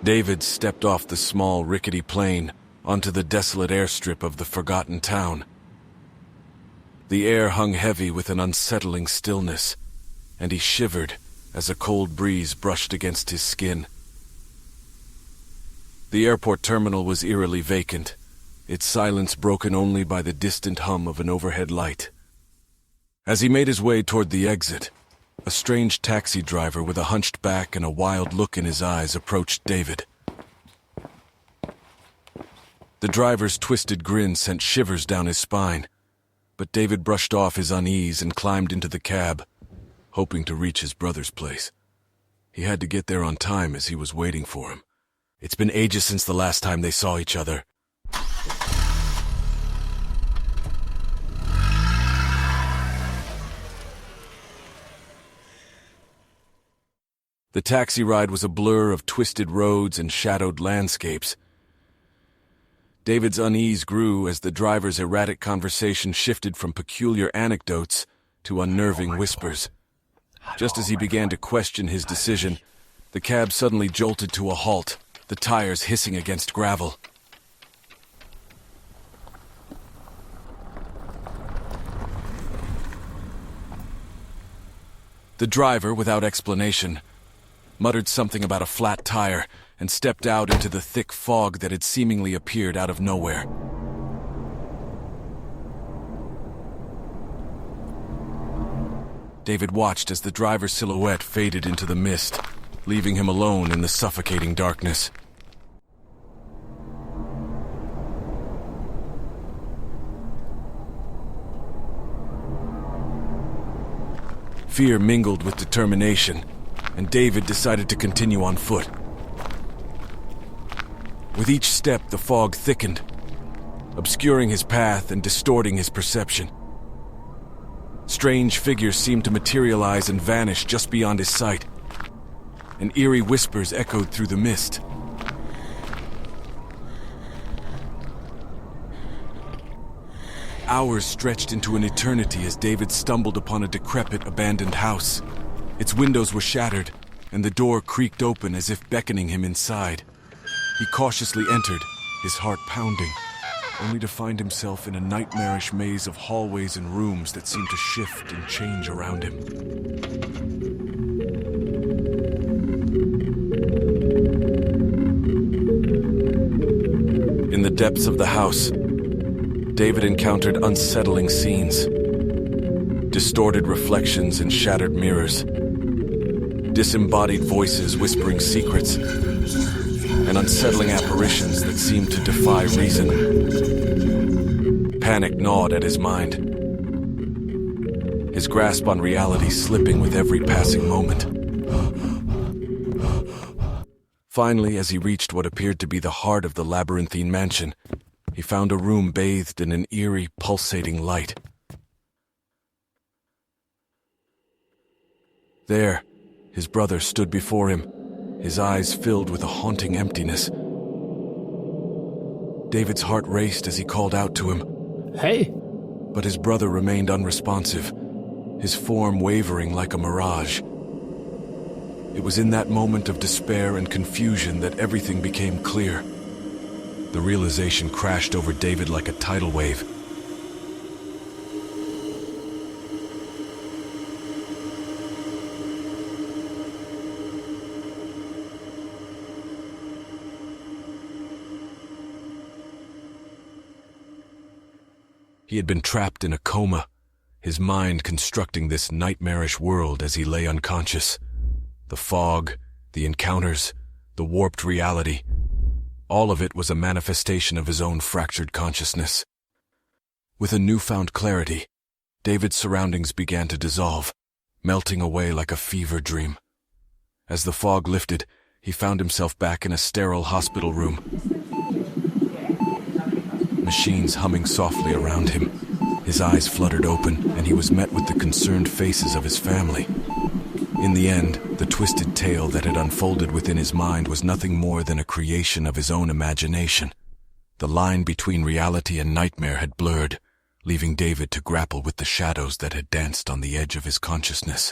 David stepped off the small, rickety plane onto the desolate airstrip of the forgotten town. The air hung heavy with an unsettling stillness, and he shivered as a cold breeze brushed against his skin. The airport terminal was eerily vacant, its silence broken only by the distant hum of an overhead light. As he made his way toward the exit, a strange taxi driver with a hunched back and a wild look in his eyes approached David. The driver's twisted grin sent shivers down his spine, but David brushed off his unease and climbed into the cab, hoping to reach his brother's place. He had to get there on time as he was waiting for him. It's been ages since the last time they saw each other. The taxi ride was a blur of twisted roads and shadowed landscapes. David's unease grew as the driver's erratic conversation shifted from peculiar anecdotes to unnerving whispers. Just as he began to question his decision, the cab suddenly jolted to a halt, the tires hissing against gravel. The driver, without explanation, muttered something about a flat tire and stepped out into the thick fog that had seemingly appeared out of nowhere. David watched as the driver's silhouette faded into the mist, leaving him alone in the suffocating darkness. Fear mingled with determination, and David decided to continue on foot. With each step, the fog thickened, obscuring his path and distorting his perception. Strange figures seemed to materialize and vanish just beyond his sight, and eerie whispers echoed through the mist. Hours stretched into an eternity as David stumbled upon a decrepit, abandoned house. Its windows were shattered, and the door creaked open as if beckoning him inside. He cautiously entered, his heart pounding, only to find himself in a nightmarish maze of hallways and rooms that seemed to shift and change around him. In the depths of the house, David encountered unsettling scenes. Distorted reflections and shattered mirrors. Disembodied voices whispering secrets. And unsettling apparitions that seemed to defy reason. Panic gnawed at his mind, his grasp on reality slipping with every passing moment. Finally, as he reached what appeared to be the heart of the labyrinthine mansion, he found a room bathed in an eerie, pulsating light. There, his brother stood before him, his eyes filled with a haunting emptiness. David's heart raced as he called out to him. Hey! But his brother remained unresponsive, his form wavering like a mirage. It was in that moment of despair and confusion that everything became clear. The realization crashed over David like a tidal wave. He had been trapped in a coma, his mind constructing this nightmarish world as he lay unconscious. The fog, the encounters, the warped reality, all of it was a manifestation of his own fractured consciousness. With a newfound clarity, David's surroundings began to dissolve, melting away like a fever dream. As the fog lifted, he found himself back in a sterile hospital room. Machines humming softly around him. His eyes fluttered open, and he was met with the concerned faces of his family. In the end, the twisted tale that had unfolded within his mind was nothing more than a creation of his own imagination. The line between reality and nightmare had blurred, leaving David to grapple with the shadows that had danced on the edge of his consciousness.